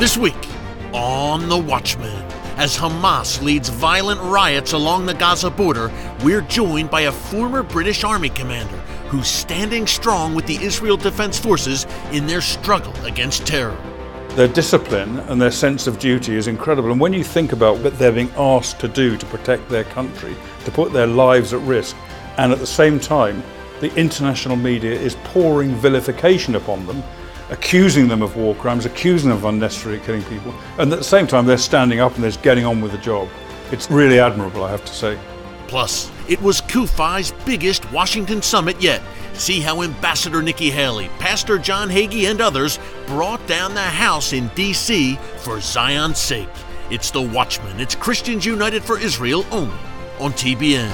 This week on The Watchman, as Hamas leads violent riots along the Gaza border, we're joined by a former British Army commander who's standing strong with the Israel Defense Forces in their struggle against terror. Their discipline and their sense of duty is incredible. And when you think about what they're being asked to do to protect their country, to put their lives at risk, and at the same time, the international media is pouring vilification upon them, accusing them of war crimes, accusing them of unnecessarily killing people, and at the same time they're standing up and they're getting on with the job. It's really admirable, I have to say. Plus, it was CUFI's biggest Washington summit yet. See how Ambassador Nikki Haley, Pastor John Hagee, and others brought down the house in D.C. for Zion's sake. It's The Watchman. It's Christians United for Israel only on TBN.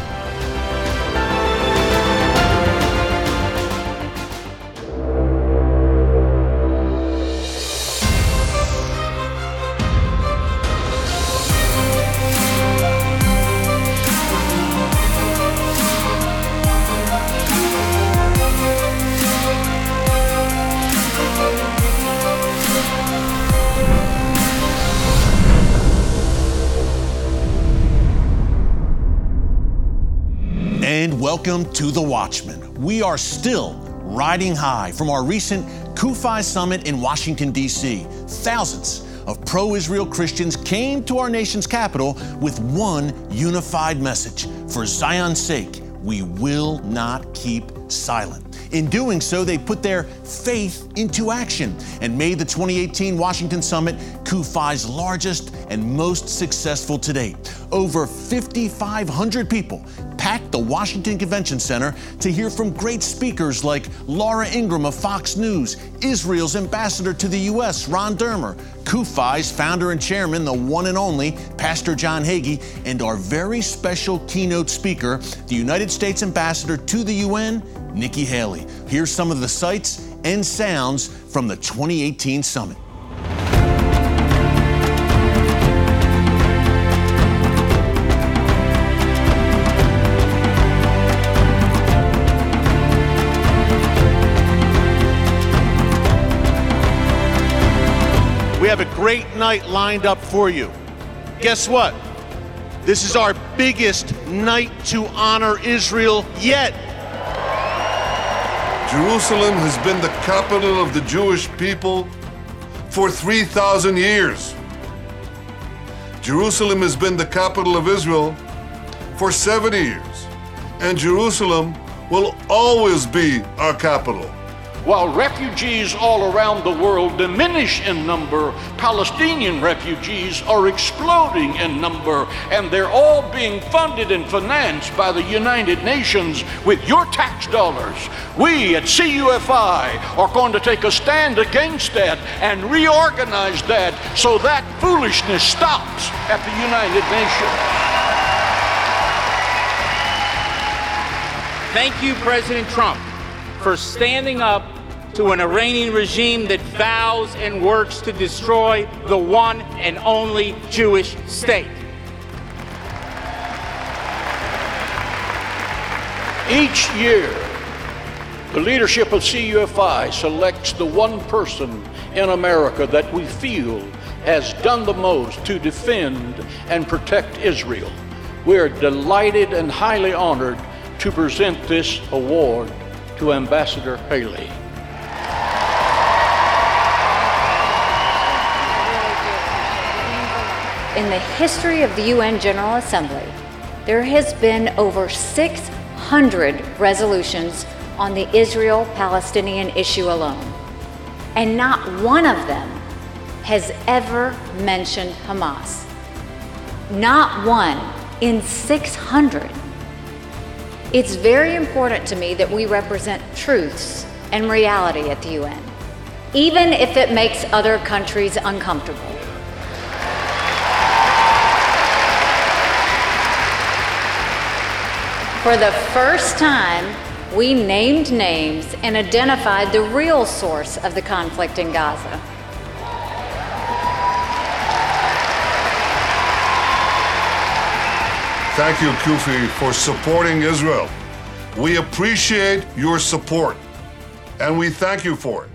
Welcome to The Watchman. We are still riding high from our recent CUFI summit in Washington, D.C. Thousands of pro-Israel Christians came to our nation's capital with one unified message. For Zion's sake, we will not keep silent. In doing so, they put their faith into action and made the 2018 Washington Summit CUFI's largest and most successful to date. Over 5,500 people packed the Washington Convention Center to hear from great speakers like Laura Ingraham of Fox News, Israel's ambassador to the U.S., Ron Dermer, CUFI's founder and chairman, the one and only Pastor John Hagee, and our very special keynote speaker, the United States ambassador to the UN, Nikki Haley. Here's some of the sights and sounds from the 2018 summit. We have a great night lined up for you. Guess what? This is our biggest night to honor Israel yet. Jerusalem has been the capital of the Jewish people for 3,000 years. Jerusalem has been the capital of Israel for 70 years. And Jerusalem will always be our capital. While refugees all around the world diminish in number, Palestinian refugees are exploding in number, and they're all being funded and financed by the United Nations with your tax dollars. We at CUFI are going to take a stand against that and reorganize that so that foolishness stops at the United Nations. Thank you, President Trump, for standing up to an Iranian regime that vows and works to destroy the one and only Jewish state. Each year, the leadership of CUFI selects the one person in America that we feel has done the most to defend and protect Israel. We are delighted and highly honored to present this award to Ambassador Haley. In the history of the UN General Assembly, there has been over 600 resolutions on the Israel-Palestinian issue alone, and not one of them has ever mentioned Hamas. Not one in 600. It's very important to me that we represent truths and reality at the UN, even if it makes other countries uncomfortable. For the first time, we named names and identified the real source of the conflict in Gaza. Thank you, CUFI, for supporting Israel. We appreciate your support, and we thank you for it.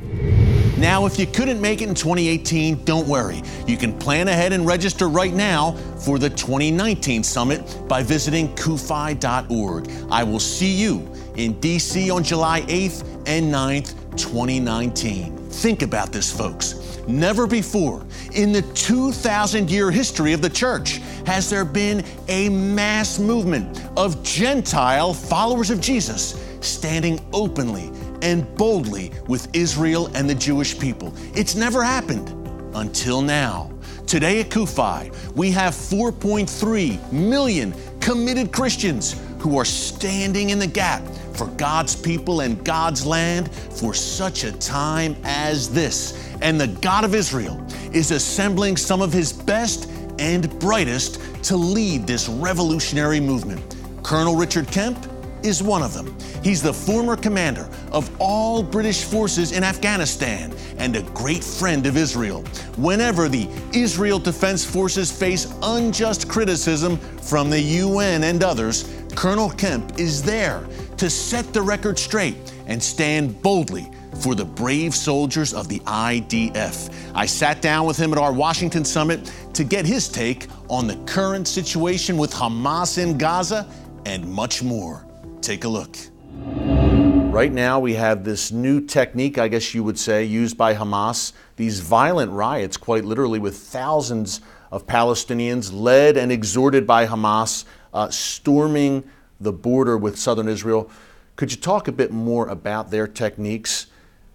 Now, if you couldn't make it in 2018, don't worry. You can plan ahead and register right now for the 2019 summit by visiting CUFI.org. I will see you in D.C. on July 8th and 9th, 2019. Think about this, folks. Never before in the 2,000-year history of the church has there been a mass movement of Gentile followers of Jesus standing openly and boldly with Israel and the Jewish people. It's never happened until now. Today at CUFI, we have 4.3 million committed Christians who are standing in the gap for God's people and God's land for such a time as this. And the God of Israel is assembling some of His best and brightest to lead this revolutionary movement. Colonel Richard Kemp is one of them. He's the former commander of all British forces in Afghanistan and a great friend of Israel. Whenever the Israel Defense Forces face unjust criticism from the UN and others, Colonel Kemp is there to set the record straight and stand boldly for the brave soldiers of the IDF. I sat down with him at our Washington summit to get his take on the current situation with Hamas in Gaza and much more. Take a look. Right now we have this new technique, I guess you would say, used by Hamas, these violent riots, quite literally, with thousands of Palestinians led and exhorted by Hamas, storming the border with southern Israel. Could you talk a bit more about their techniques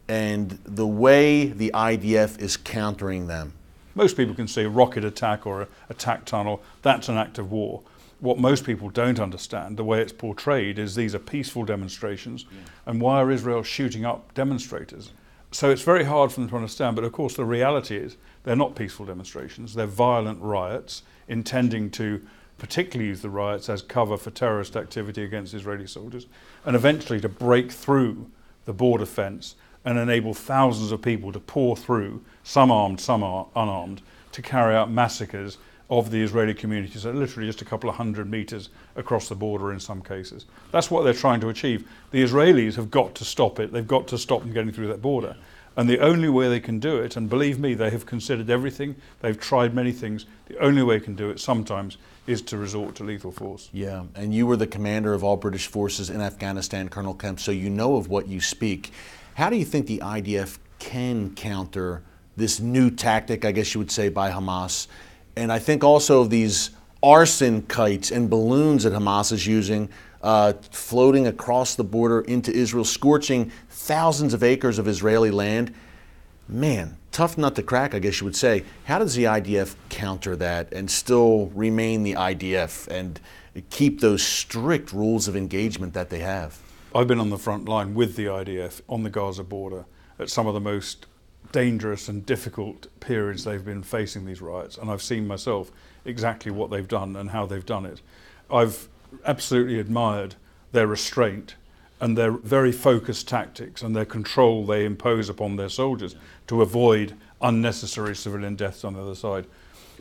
and the way the IDF is countering them? Most people can see a rocket attack or an attack tunnel. That's an act of war. What most people don't understand, the way it's portrayed, is these are peaceful demonstrations. And why are Israel shooting up demonstrators? So it's very hard for them to understand, but of course the reality is they're not peaceful demonstrations. They're violent riots intending to particularly use the riots as cover for terrorist activity against Israeli soldiers, and eventually to break through the border fence and enable thousands of people to pour through, some armed, some unarmed, to carry out massacres of the Israeli communities at literally just a couple of 100 meters across the border in some cases. That's what they're trying to achieve. The Israelis have got to stop it. They've got to stop them getting through that border. And the only way they can do it, and believe me, they have considered everything, they've tried many things, the only way they can do it sometimes is to resort to lethal force. Yeah, and you were the commander of all British forces in Afghanistan, Colonel Kemp, so you know of what you speak. How do you think the IDF can counter this new tactic, I guess you would say, by Hamas? And I think also these arson kites and balloons that Hamas is using, floating across the border into Israel, scorching thousands of acres of Israeli land. Man, tough nut to crack, I guess you would say. How does the IDF counter that and still remain the IDF and keep those strict rules of engagement that they have? I've been on the front line with the IDF on the Gaza border at some of the most dangerous and difficult periods they've been facing these riots, and I've seen myself exactly what they've done and how they've done it. I've absolutely admired their restraint and their very focused tactics and their control they impose upon their soldiers to avoid unnecessary civilian deaths on the other side.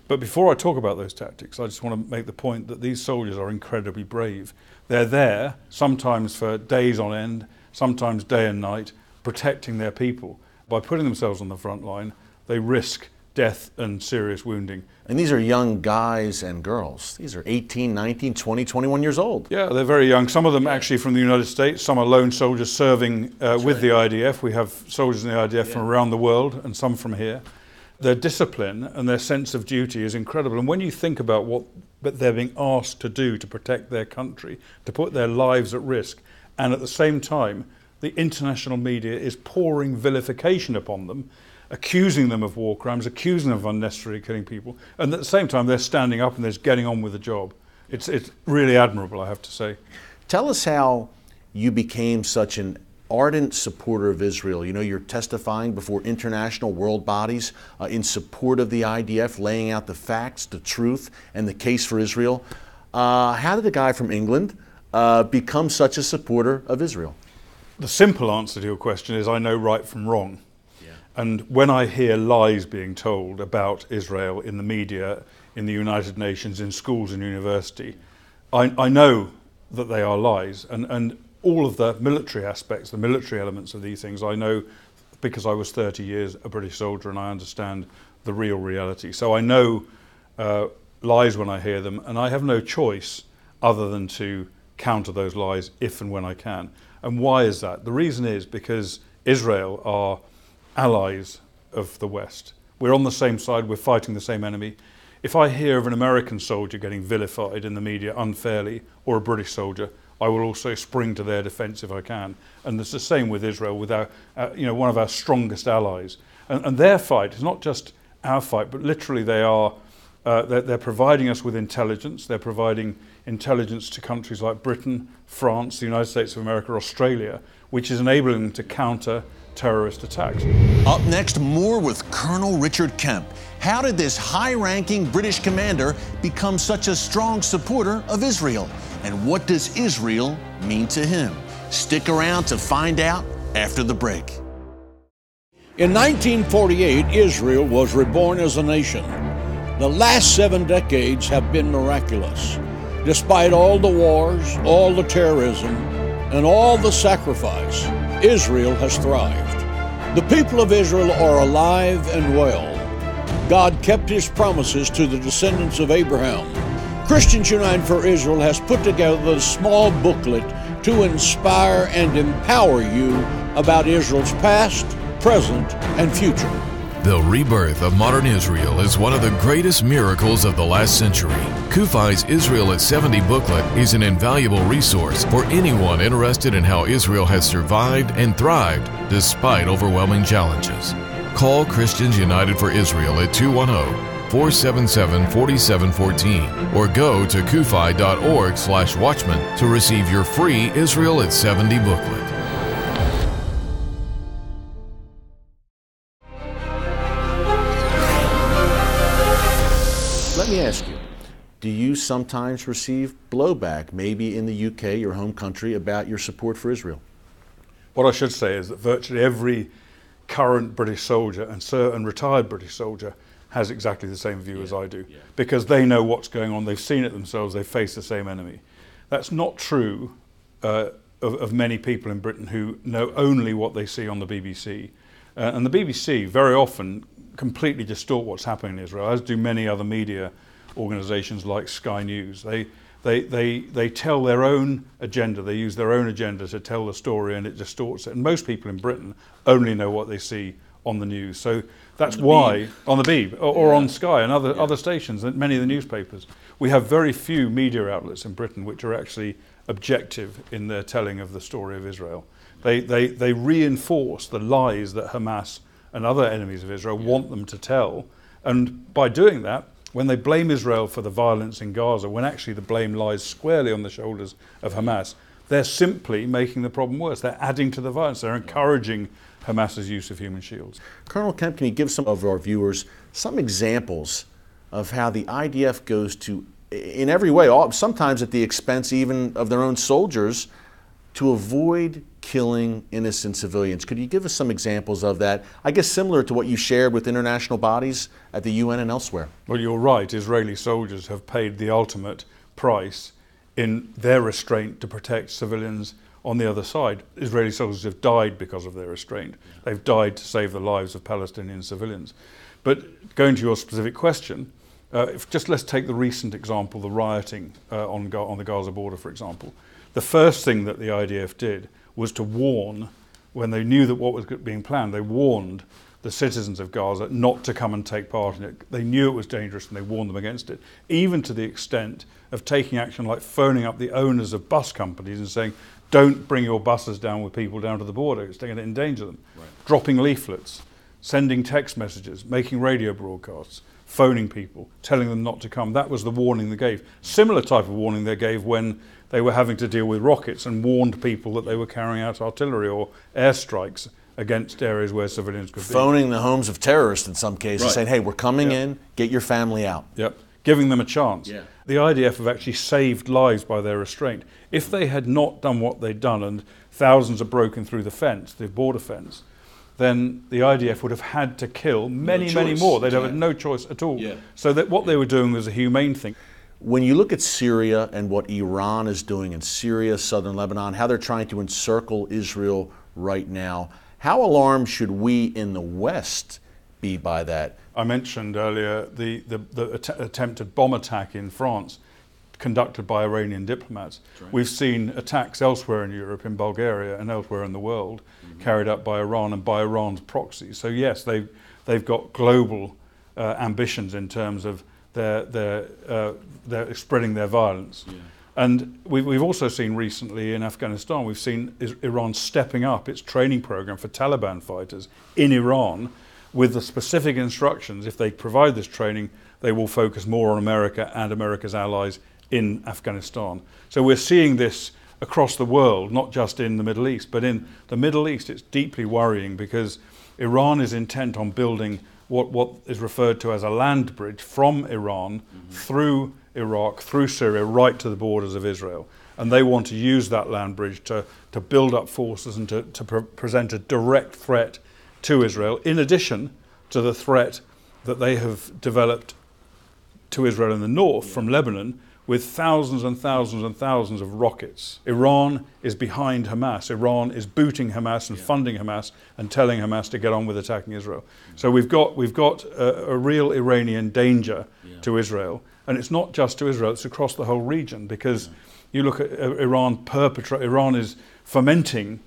But before I talk about those tactics, I just want to make the point that these soldiers are incredibly brave. They're there, sometimes for days on end, sometimes day and night, protecting their people. By putting themselves on the front line, they risk death and serious wounding. And these are young guys and girls. These are 18, 19, 20, 21 years old. Yeah, they're very young. Some of them actually from the United States. Some are lone soldiers serving with the IDF. We have soldiers in the IDF from around the world and some from here. Their discipline and their sense of duty is incredible. And when you think about what they're being asked to do to protect their country, to put their lives at risk, and at the same time, the international media is pouring vilification upon them, accusing them of war crimes, accusing them of unnecessarily killing people, and at the same time they're standing up and they're getting on with the job. It's really admirable, I have to say. Tell us how you became such an ardent supporter of Israel. You know, you're testifying before international world bodies in support of the IDF, laying out the facts, the truth, and the case for Israel. How did a guy from England become such a supporter of Israel? The simple answer to your question is I know right from wrong. Yeah. And when I hear lies being told about Israel in the media, in the United Nations, in schools and university, I know that they are lies. And all of the military aspects, the military elements of these things, I know because I was 30 years a British soldier and I understand the real reality. So I know lies when I hear them, and I have no choice other than to counter those lies if and when I can. And why is that? The reason is because Israel are allies of the West. We're on the same side, we're fighting the same enemy. If I hear of an American soldier getting vilified in the media unfairly, or a British soldier, I will also spring to their defence if I can. And it's the same with Israel, with our, one of our strongest allies. And their fight is not just our fight, but literally they are, they're providing us with intelligence. They're providing intelligence to countries like Britain, France, the United States of America, Australia, which is enabling them to counter terrorist attacks. Up next, more with Colonel Richard Kemp. How did this high-ranking British commander become such a strong supporter of Israel? And what does Israel mean to him? Stick around to find out after the break. In 1948, Israel was reborn as a nation. The last 7 decades have been miraculous. Despite all the wars, all the terrorism, and all the sacrifice, Israel has thrived. The people of Israel are alive and well. God kept his promises to the descendants of Abraham. Christians United for Israel has put together a small booklet to inspire and empower you about Israel's past, present, and future. The rebirth of modern Israel is one of the greatest miracles of the last century. CUFI's Israel at 70 booklet is an invaluable resource for anyone interested in how Israel has survived and thrived despite overwhelming challenges. Call Christians United for Israel at 210-477-4714 or go to CUFI.org/Watchman to receive your free Israel at 70 booklet. Let me ask you, do you sometimes receive blowback, maybe in the UK, your home country, about your support for Israel? What I should say is that virtually every current British soldier and retired British soldier has exactly the same view as I do, because they know what's going on, they've seen it themselves, they face the same enemy. That's not true of many people in Britain who know only what they see on the BBC. And the BBC very often completely distort what's happening in Israel, as do many other media organisations like Sky News. They tell their own agenda, they use their own agenda to tell the story, and it distorts it. And most people in Britain only know what they see on the news. So that's why, on the Beeb, or on Sky and other stations, and many of the newspapers, we have very few media outlets in Britain which are actually objective in their telling of the story of Israel. They reinforce the lies that Hamas and other enemies of Israel want them to tell. And by doing that, when they blame Israel for the violence in Gaza, when actually the blame lies squarely on the shoulders of Hamas, they're simply making the problem worse. They're adding to the violence. They're encouraging Hamas's use of human shields. Colonel Kemp, can you give some of our viewers some examples of how the IDF goes to, in every way, sometimes at the expense even of their own soldiers, to avoid killing innocent civilians? Could you give us some examples of that? I guess similar to what you shared with international bodies at the UN and elsewhere. Well, you're right. Israeli soldiers have paid the ultimate price in their restraint to protect civilians on the other side. Israeli soldiers have died because of their restraint. They've died to save the lives of Palestinian civilians. But going to your specific question, let's take the recent example, the rioting on the Gaza border, for example. The first thing that the IDF did was to warn, when they knew that what was being planned, they warned the citizens of Gaza not to come and take part in it. They knew it was dangerous and they warned them against it, even to the extent of taking action like phoning up the owners of bus companies and saying, don't bring your buses down with people down to the border, it's going to endanger them. Right. Dropping leaflets, sending text messages, making radio broadcasts, phoning people, telling them not to come. That was the warning they gave. Similar type of warning they gave when they were having to deal with rockets and warned people that they were carrying out artillery or airstrikes against areas where civilians could be. Phoning the homes of terrorists in some cases, saying, hey, we're coming in, get your family out. Yep, giving them a chance. Yeah. The IDF have actually saved lives by their restraint. If they had not done what they'd done and thousands are broken through the fence, the border fence, then the IDF would have had to kill many more. They'd have had no choice at all. Yeah. So that what they were doing was a humane thing. When you look at Syria and what Iran is doing in Syria, southern Lebanon, how they're trying to encircle Israel right now, How alarmed should we in the West be by that? I mentioned earlier the attempted bomb attack in France conducted by Iranian diplomats. Right. We've seen attacks elsewhere in Europe, in Bulgaria and elsewhere in the world, carried out by Iran and by Iran's proxies. So yes, they've got global ambitions in terms of their spreading their violence. Yeah. And we've also seen recently in Afghanistan, we've seen Iran stepping up its training program for Taliban fighters in Iran with the specific instructions: if they provide this training, they will focus more on America and America's allies in Afghanistan. So we're seeing this across the world, not just in the Middle East, but in the Middle East it's deeply worrying because Iran is intent on building what is referred to as a land bridge from Iran through Iraq, through Syria, right to the borders of Israel. And they want to use that land bridge to build up forces and to present a direct threat to Israel, in addition to the threat that they have developed to Israel in the north from Lebanon, with thousands and thousands and thousands of rockets. Iran is behind Hamas. Iran is booting Hamas and funding Hamas and telling Hamas to get on with attacking Israel. So we've got a real Iranian danger to Israel. And it's not just to Israel, it's across the whole region, because you look at Iran is fomenting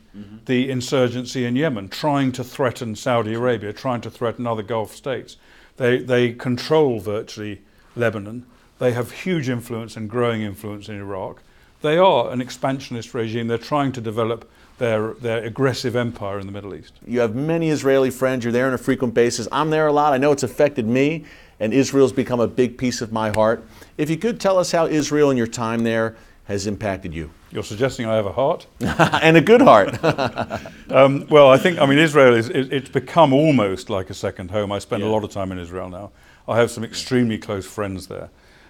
the insurgency in Yemen, trying to threaten Saudi Arabia, trying to threaten other Gulf states. They control virtually Lebanon. They have huge influence and growing influence in Iraq. They are an expansionist regime. They're trying to develop their aggressive empire in the Middle East. You have many Israeli friends. You're there on a frequent basis. I'm there a lot. I know it's affected me, and Israel's become a big piece of my heart. If you could tell us how Israel and your time there has impacted you. You're suggesting I have a heart? And a good heart. Well, I think Israel it's become almost like a second home. I spend a lot of time in Israel now. I have some extremely close friends there.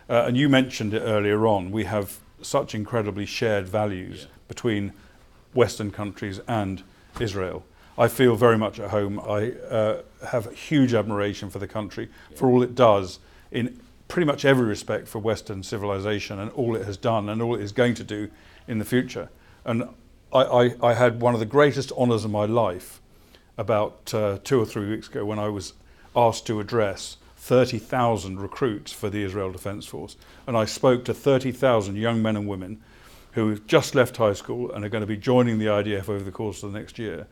And you mentioned it earlier on, we have such incredibly shared values between Western countries and Israel. I feel very much at home. I have huge admiration for the country, for all it does in pretty much every respect for Western civilization and all it has done and all it is going to do in the future. And I had one of the greatest honors of my life about 2 or 3 weeks ago when I was asked to address 30,000 recruits for the Israel Defense Force. And I spoke to 30,000 young men and women who just left high school and are going to be joining the IDF over the course of the next year.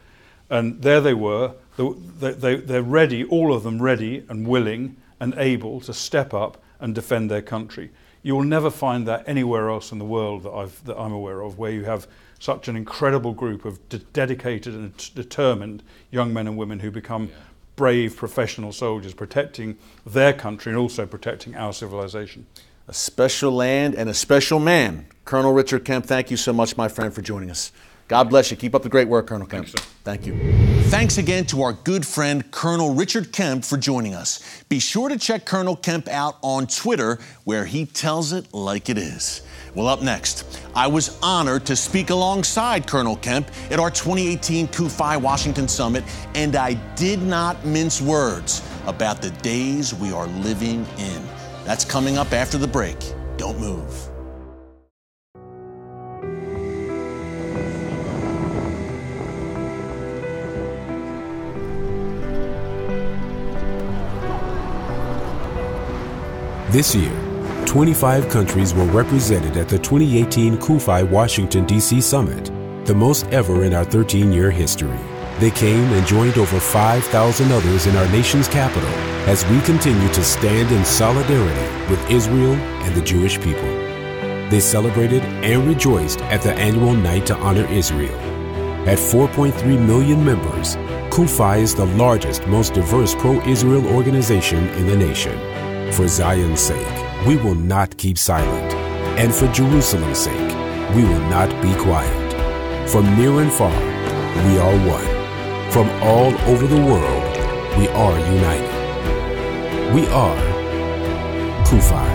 And there they were, they're ready, all of them ready and willing and able to step up and defend their country. You will never find that anywhere else in the world that I'm aware of, where you have such an incredible group of dedicated and determined young men and women who become brave professional soldiers protecting their country and also protecting our civilization. A special land and a special man. Colonel Richard Kemp, thank you so much, my friend, for joining us. God bless you. Keep up the great work, Colonel Kemp. Thanks, sir. Thank you. Thanks again to our good friend, Colonel Richard Kemp, for joining us. Be sure to check Colonel Kemp out on Twitter, where he tells it like it is. Well, up next, I was honored to speak alongside Colonel Kemp at our 2018 CUFI Washington Summit, and I did not mince words about the days we are living in. That's coming up after the break. Don't move. This year, 25 countries were represented at the 2018 CUFI Washington, D.C. Summit, the most ever in our 13-year history. They came and joined over 5,000 others in our nation's capital as we continue to stand in solidarity with Israel and the Jewish people. They celebrated and rejoiced at the annual Night to Honor Israel. At 4.3 million members, CUFI is the largest, most diverse pro-Israel organization in the nation. For Zion's sake, we will not keep silent. And for Jerusalem's sake, we will not be quiet. From near and far, we are one. From all over the world, we are united. We are CUFI.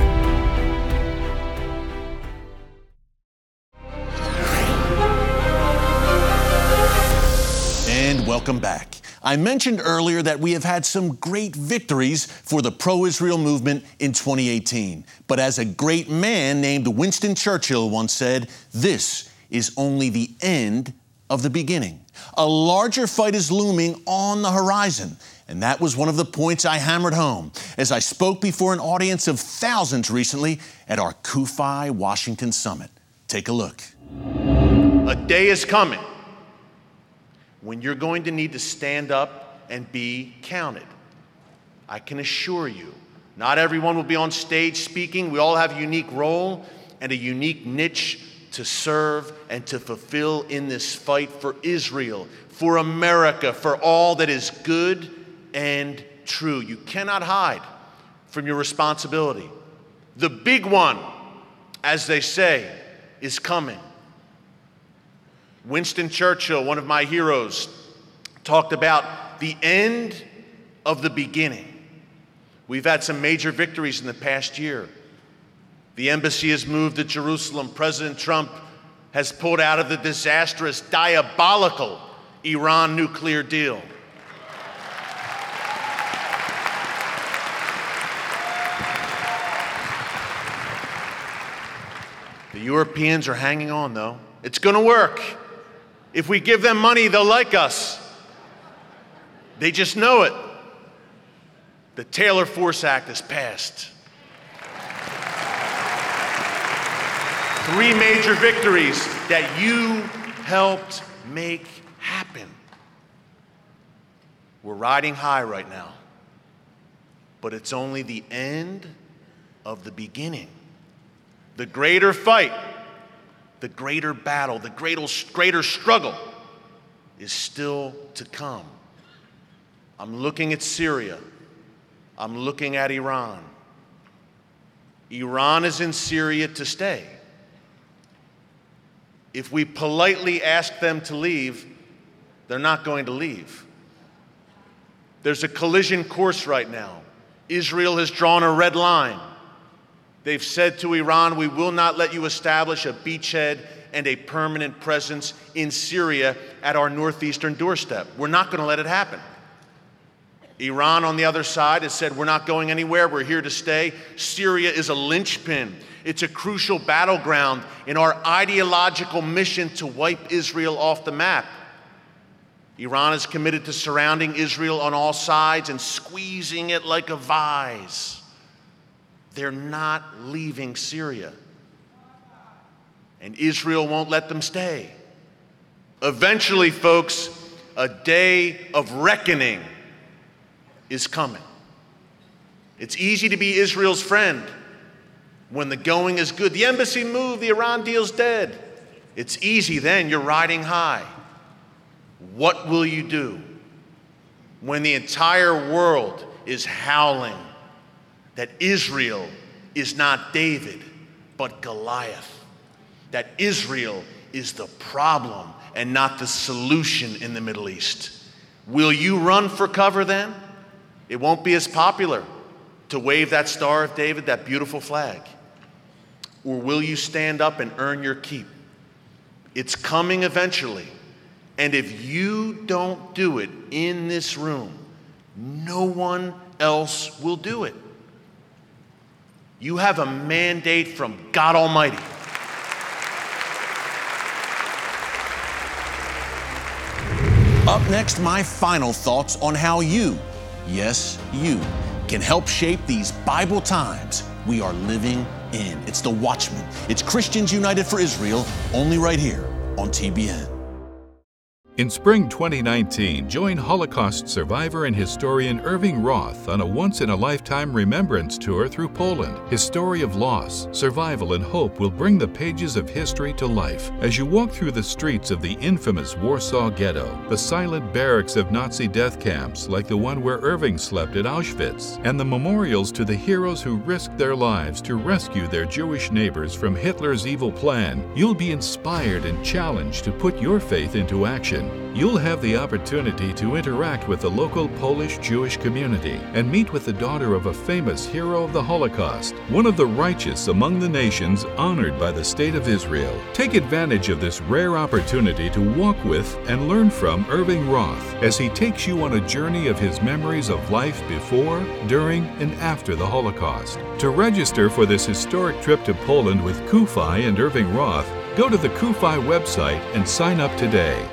And welcome back. I mentioned earlier that we have had some great victories for the pro-Israel movement in 2018. But as a great man named Winston Churchill once said, this is only the end of the beginning. A larger fight is looming on the horizon. And that was one of the points I hammered home as I spoke before an audience of thousands recently at our CUFI Washington Summit. Take a look. A day is coming when you're going to need to stand up and be counted. I can assure you, not everyone will be on stage speaking. We all have a unique role and a unique niche to serve and to fulfill in this fight for Israel, for America, for all that is good and true. You cannot hide from your responsibility. The big one, as they say, is coming. Winston Churchill, one of my heroes, talked about the end of the beginning. We've had some major victories in the past year. The embassy has moved to Jerusalem. President Trump has pulled out of the disastrous, diabolical Iran nuclear deal. The Europeans are hanging on, though. It's going to work. If we give them money, they'll like us. They just know it. The Taylor Force Act has passed. 3 major victories that you helped make happen. We're riding high right now, but it's only the end of the beginning. The greater fight, the greater battle, the greater struggle is still to come. I'm looking at Syria. I'm looking at Iran. Iran is in Syria to stay. If we politely ask them to leave, they're not going to leave. There's a collision course right now. Israel has drawn a red line. They've said to Iran, we will not let you establish a beachhead and a permanent presence in Syria at our northeastern doorstep. We're not going to let it happen. Iran, on the other side, has said, we're not going anywhere. We're here to stay. Syria is a linchpin. It's a crucial battleground in our ideological mission to wipe Israel off the map. Iran is committed to surrounding Israel on all sides and squeezing it like a vise. They're not leaving Syria. And Israel won't let them stay. Eventually, folks, a day of reckoning is coming. It's easy to be Israel's friend when the going is good. The embassy moved, the Iran deal's dead. It's easy then, you're riding high. What will you do when the entire world is howling that Israel is not David, but Goliath? That Israel is the problem and not the solution in the Middle East? Will you run for cover then? It won't be as popular to wave that Star of David, that beautiful flag. Or will you stand up and earn your keep? It's coming eventually. And if you don't do it in this room, no one else will do it. You have a mandate from God Almighty. Up next, my final thoughts on how you, yes, you, can help shape these Bible times we are living in. It's The Watchman. It's Christians United for Israel, only right here on TBN. In spring 2019, join Holocaust survivor and historian Irving Roth on a once-in-a-lifetime remembrance tour through Poland. His story of loss, survival, and hope will bring the pages of history to life as you walk through the streets of the infamous Warsaw Ghetto, the silent barracks of Nazi death camps like the one where Irving slept at Auschwitz, and the memorials to the heroes who risked their lives to rescue their Jewish neighbors from Hitler's evil plan. You'll be inspired and challenged to put your faith into action. You'll have the opportunity to interact with the local Polish Jewish community and meet with the daughter of a famous hero of the Holocaust, one of the righteous among the nations honored by the State of Israel. Take advantage of this rare opportunity to walk with and learn from Irving Roth as he takes you on a journey of his memories of life before, during, and after the Holocaust. To register for this historic trip to Poland with CUFI and Irving Roth, go to the CUFI website and sign up today.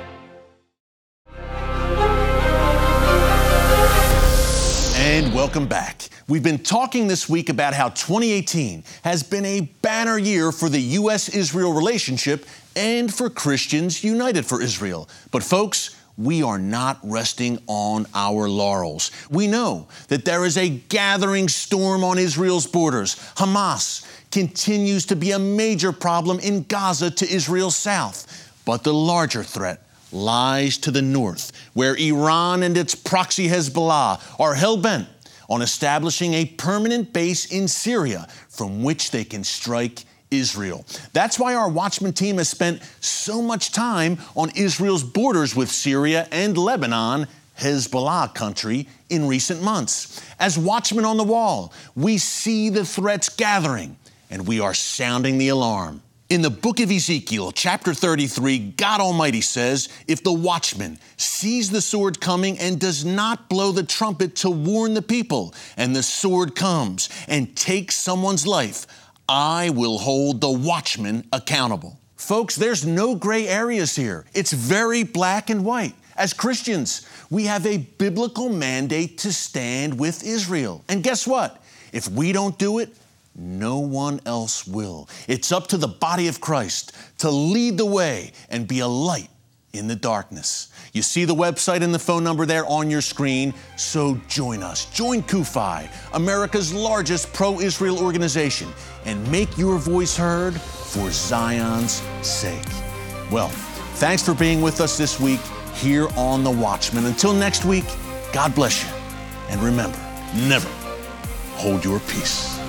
Welcome back. We've been talking this week about how 2018 has been a banner year for the U.S.-Israel relationship and for Christians united for Israel. But folks, we are not resting on our laurels. We know that there is a gathering storm on Israel's borders. Hamas continues to be a major problem in Gaza to Israel's south. But the larger threat lies to the north, where Iran and its proxy Hezbollah are hell-bent on establishing a permanent base in Syria from which they can strike Israel. That's why our Watchman team has spent so much time on Israel's borders with Syria and Lebanon, Hezbollah country, in recent months. As Watchmen on the wall, we see the threats gathering, and we are sounding the alarm. In the book of Ezekiel, chapter 33, God Almighty says, if the watchman sees the sword coming and does not blow the trumpet to warn the people, and the sword comes and takes someone's life, I will hold the watchman accountable. Folks, there's no gray areas here. It's very black and white. As Christians, we have a biblical mandate to stand with Israel. And guess what? If we don't do it, no one else will. It's up to the body of Christ to lead the way and be a light in the darkness. You see the website and the phone number there on your screen, so join us. Join CUFI, America's largest pro-Israel organization, and make your voice heard for Zion's sake. Well, thanks for being with us this week here on The Watchman. Until next week, God bless you. And remember, never hold your peace.